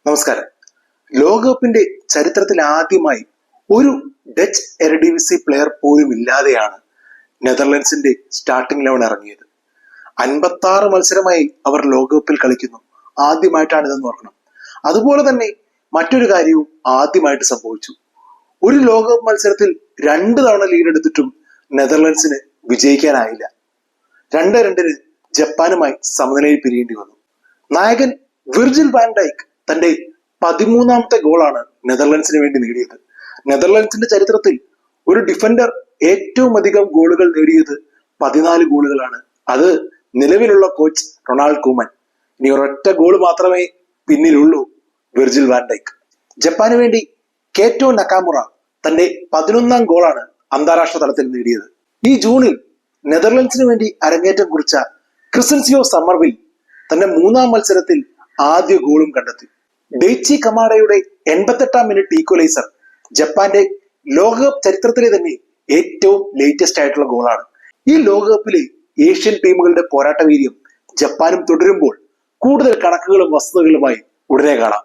നമസ്കാരം. ലോകകപ്പിന്റെ ചരിത്രത്തിൽ ആദ്യമായി ഒരു ഡച്ച് എരഡിവിസി പ്ലെയർ പോലും ഇല്ലാതെയാണ് നെതർലൻഡ്സിന്റെ സ്റ്റാർട്ടിംഗ് 11 ഇറങ്ങിയത്. 56 മത്സരമായി അവർ ലോകകപ്പിൽ കളിക്കുന്നു. ആദ്യമായിട്ടാണ് ഇതെന്ന് ഓർക്കണം. അതുപോലെ തന്നെ മറ്റൊരു കാര്യവും ആദ്യമായിട്ട് സംഭവിച്ചു. ഒരു ലോകകപ്പ് മത്സരത്തിൽ 2 തവണ ലീഡ് എടുത്തിട്ടും നെതർലൻഡ്സിന് വിജയിക്കാനായില്ല. 2-2 ജപ്പാനുമായി സമനിലയിൽ പിരിയേണ്ടി വന്നു. നായകൻ വിർജിൽ വാൻ ഡൈക്ക് തന്റെ 13ാമത്തെ ഗോളാണ് നെതർലൻഡ്സിന് വേണ്ടി നേടിയത്. നെതർലൻഡ്സിന്റെ ചരിത്രത്തിൽ ഒരു ഡിഫൻഡർ ഏറ്റവും അധികം ഗോളുകൾ നേടിയത് 14 ഗോളുകളാണ്. അത് നിലവിലുള്ള കോച്ച് റൊണാൾഡ് കൂമൻ. ഇനി ഒരൊറ്റ ഗോൾ മാത്രമേ പിന്നിലുള്ളൂ വിർജിൽ വാൻ ഡൈക്ക്. ജപ്പാന് വേണ്ടി കേറ്റോ നക്കാമുറ തന്റെ 11ാം ഗോളാണ് അന്താരാഷ്ട്ര തലത്തിൽ നേടിയത്. ഈ ജൂണിൽ നെതർലൻഡ്സിന് വേണ്ടി അരങ്ങേറ്റം കുറിച്ച ക്രിസൻസിയോ സമ്മർവിൽ തന്റെ 3ാം മത്സരത്തിൽ ആദ്യ ഗോളും കണ്ടെത്തി. ഡെയ്ച്ചി കമാഡയുടെ 88ാം മിനിറ്റ് ഈക്വലൈസർ ജപ്പാന്റെ ലോകകപ്പ് ചരിത്രത്തിലെ തന്നെ ഏറ്റവും ലേറ്റസ്റ്റ് ആയിട്ടുള്ള ഗോളാണ്. ഈ ലോകകപ്പിലെ ഏഷ്യൻ ടീമുകളുടെ പോരാട്ട വീര്യം ജപ്പാനും തുടരുമ്പോൾ കൂടുതൽ കണക്കുകളും വസ്തുതകളുമായി ഉടനെ കാണാം.